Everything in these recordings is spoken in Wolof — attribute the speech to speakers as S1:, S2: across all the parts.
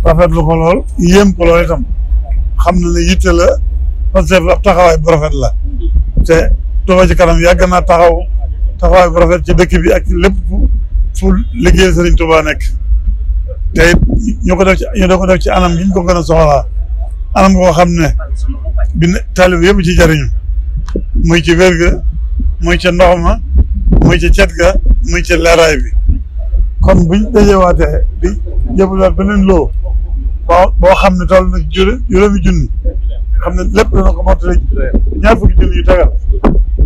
S1: rafetlu ko lool yéem ko lool itam xam na ne yitte la parce que ab taxawaay bu rafet la te Touba ci kanam yàgg naa taxawaay bu rafet ci dëkk bi ak lépp fu liggéey Serigne Touba nekk te it ñu ko def ci anam gi ñu ko gën a soxlaa anam goo xam ne bi taalib yëpp ci jariñu muy ci wér ga muy ca ndox ma muy ci cet ga muy ci leeraay bi kon buñ dajewaatee di jëbalaat beneen loo boo xam ne toll na juróomi junni xam ne lépp dana ko mottali ñaar fukki junni yu tegal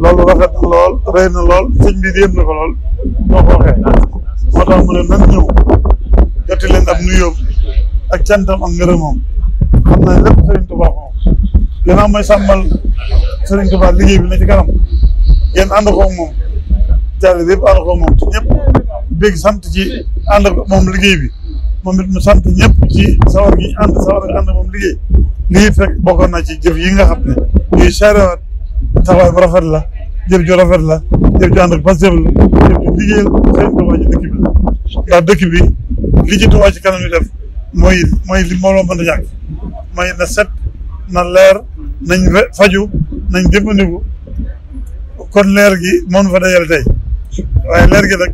S1: loolu rafet na lool rëy na lool sëñ bi yéem na ko lool boo ko waxee moo tax mu ne nan ñëw jotti leen ab nuyóom ak cantam ak ngërëmam xam naa lépp Serigne Touba moom gannaaw mooy sàmmal Serigne Touba liggéey bi na ci kanam ngeen ànd ko moom taalibe yëpp ànd ko moom te ñëpp bégg sant ci ànd ak moom liggéey bi moom it mu sant ñëpp ci sawar gi ànd moom liggéey lii fekk bokkoon na ci jëf yi nga xam ne ñuy seerewaat taxawaay bu rafet la jëf ju rafet la jëf ju ànd ak pastéef la jëf ju liggéeyal Serigne Touba ci dëkk bi la ndax dëkk bi li ci Touba ci kanam yi def mooy li moo mën a ñàkk mooy na set na leer nañ faju nañ jëfandiku kon leer gi moom fa dajale tey waaye leer gi nag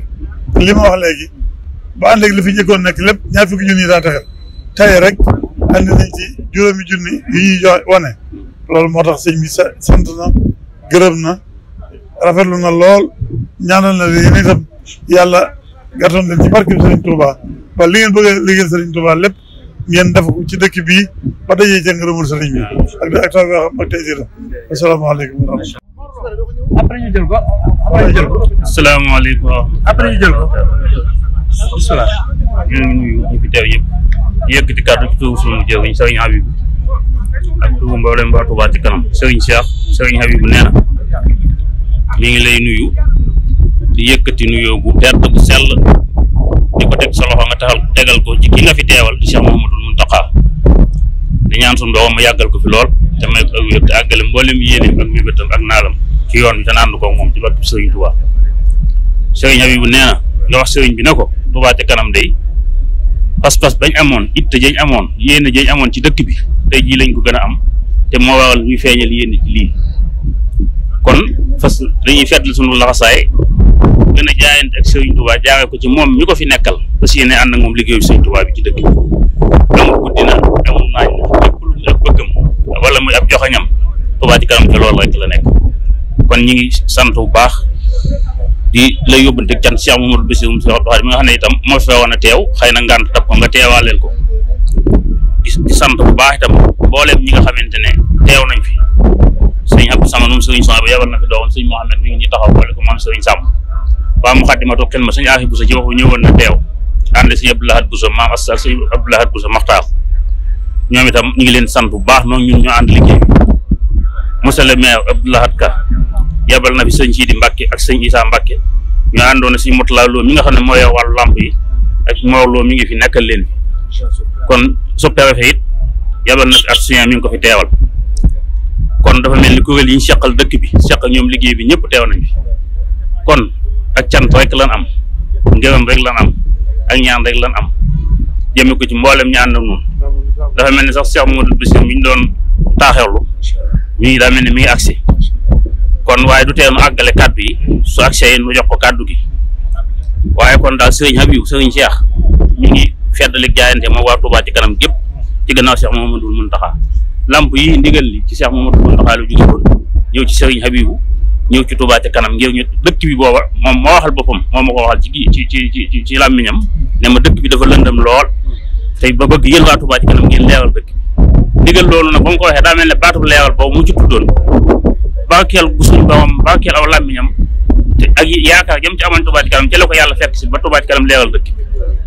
S1: li ma wax léegi ba ànd ak li fi jëkkoon nekk lépp ñaar fukki junni yi daa taxal tey rek andi nañ ci juróomi junni yi ñuy jox wane loolu moo tax sëñ bi sant na gërëm na rafetlu na lool ñaanal na leen itam yàlla gàttoon leen ci barke Serigne Touba ba li ngeen bëgg a liggéeyal Serigne Touba lépp ngeen def ko ci dëkk bii ba dajee ca ngërëmul Serigne bi ak taw yoo xam ak tey jii la asalaamaaleykum wa rahmatulah.
S2: après ñu jël ko asalaamaaleykum après ñu jël ko bisimilah. ñu ngi nuyu ñu fi teew yëpp yëkkati kàddu ci tuubu sunu jëwriñ Serigne Habibou ak tuubu mboolem ba Touba ci kanam Serigne Cheikh Serigne Habibou nee na mi ngi lay nuyu di yëkkati nuyoo bu tedd bu sell di ko teg sa loxo nga tegal ko ci ki nga fi teewal di Cheikh Mouhamadoul Mountakha di ñaan suñu doom ma yàggal ko fi lool te may ko ak wér te àggale mboolem yéeneem ak mébétam ak naalam ci yoon bi te naan ko moom ci barke Serigne Touba. Serigne Habibou nee na nga wax Serigne bi ne ko Touba ca kanam day pas-pas bañ amoon itte jañ amoon yéene jañ amoon ci dëkk bi tey jii lañ ko gën a am te moo waral ñuy feeñal yéene ci lii kon fas dañuy fettal sunu laxasaay gën a jaayante ak Serigne Touba jaare ko ci moom mi ko fi nekkal parce que yéene ànd ak moom liggéeyu Serigne Touba bi ci dëkk bi amul guddi na amul naaj na lépp lu mu ak bëggam wala muy ab joxañam Touba ci kanam te loolu rek la nekk kon ñi ngi sant bu baax di la yóbbante cant Cheikh Mouhamadou Bassirou mi nga xam ne itam moo fi woon a teew xëy na ngànt dab ko nga teewaaleel ko di sant bu baax itam mbooleem ñi nga xamante ne teew nañ fi sëñ Abdou Samad moom sëriñ Sonia ba yebal na fi doomam sëñ Mohamed mi ngi ñuy taxaw boole ko moom sëriñ Samb waa mu xaddimatu xel ma sëñ Afi Bousso ci waxu ñëwoon na teew ànd sëñ Abdou Lahad Bousso maam Assa sëñ Abdou Lahad Bousso Maxtaar ñoom itam ñu ngi leen sant bu baax noonu ñun ñoo ànd liggéey monsieur le maire Abdou Lahad Ka yebal na fi sëñ Sidi Mbacke ak sëñ Issa Mbacke ñu àndoon na sëñ Moutala Lo mi nga xam ne mooy wàllu lamp yi ak Mor Lo mi ngi fi nekkal leen fi kon sous-préfet it yebal na fi association mi ngi ko fi teewal kon dafa mel ni kuréel yi ñu seqal dëkk bi seqal ñoom liggéey bi ñëpp teew nañ fi kon ak cant rek lan am ngërëm rek lan am ak ñaan rek lan am jëme ko ci mboolem ñaan ak noonu dafa mel ni sax Cheikh Mouhamadou Bassirou mi ñu doon taaxewlu mi ngi daa mel ni mi ngi agsi kon waaye du tee nu àggale kàddu yi su agsee yi nu jox ko kàddu gi waaye kon daal Serigne Habibou Serigne Cheikh mi ngi feddali jaayante moom waa Touba ci kanam gépp ci gannaaw Cheikh Mouhamadoul Mountakha lamp yi ndigal li ci Cheikh Mouhamadoul Mountakha lu jóge woon ñëw ci Serigne Habibou ñëw ci Touba ci kanam ngir ñu dëkk bi booba moom moo waxal boppam moom ma ko waxal ci làmmiñam ne ma dëkk bi dafa lëndëm lool te ba bëgg yéen waa Touba ci kanam ngeen leeral dëkk bi ndigal loolu nag ba mu ko waxee daa mel ne baatub leeral boobu mu ci tuddoon barkeel gu suñu doomam barkeel aw làmmiñam te ak yaakaar jëm ci amoon Touba ci kanam ci la ko yàlla fekk si ba Touba ci kanam leeral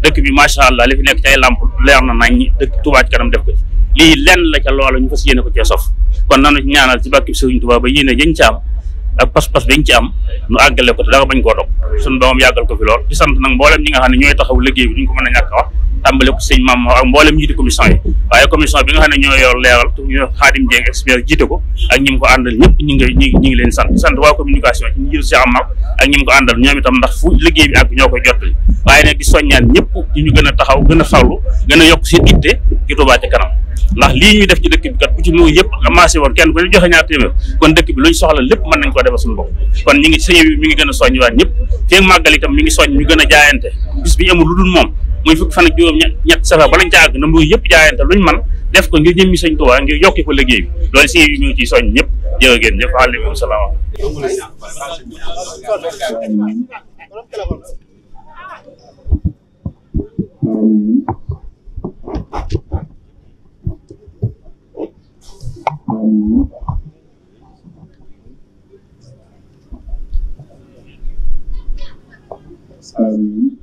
S2: dëkk bi macha allah li fi nekk ci ay làmp leer na nañ dëkk Touba ci kanam def ko lii lenn la ca loola ñu fas yéene ko cee sof kon nanu ci ñaanal ci barke Serigne Touba ba yéene jëñ ci am ak pas-pas biñ ci am nu àggale ko te dara bañ koo dog suñu doomam yàggal ko fi lool di sant nag mboolem ñi nga xam ne ñooy taxaw liggéey bi duñ ko mën a ñàkk a wax tàmbale ko sëñ Maam ak mboolem jiite commission yi waaye commission bi nga xam ne ñoo yor leeral te ñu Xaadim Dieng expert jiite ko ak ñi mu ko àndal ñëpp ñi ngi leen sant waa communication ci njiitu Cheikh Amar ak ñi mu ko àndal ñoom itam ndax fu liggéey bi ak ñoo koy jottali waaye nag di soññaan ñëpp ñu gën a taxaw gën a farlu gën a yokk seen itte ci Touba ca kanam ndax lii ñuy def ci dëkk bi kat bu ci nuyu yëpp amassé woon kenn ku ñu joxe ñaar téeméer kon dëkk bi luñ soxla lépp mën nañ ko defal suñu bopp kon ñi ngi sëñ bi mi ngi gën a soññ waat ñëpp feeg màggal itam mi ngi soññ ñu gën a jaayante bis bi amul lu dul moom muy fukki fan ak juróom ñett safar ba lañ ca àgg na muy yëpp jaayante luñ man def ko ngir jëmmi sëñ Tuubaa ngir yokki ko liggéey bi loolu sëñ bi mi ngi ciy soññ ñëpp jërë ngeen jëf waaleykum salaam
S3: Amin.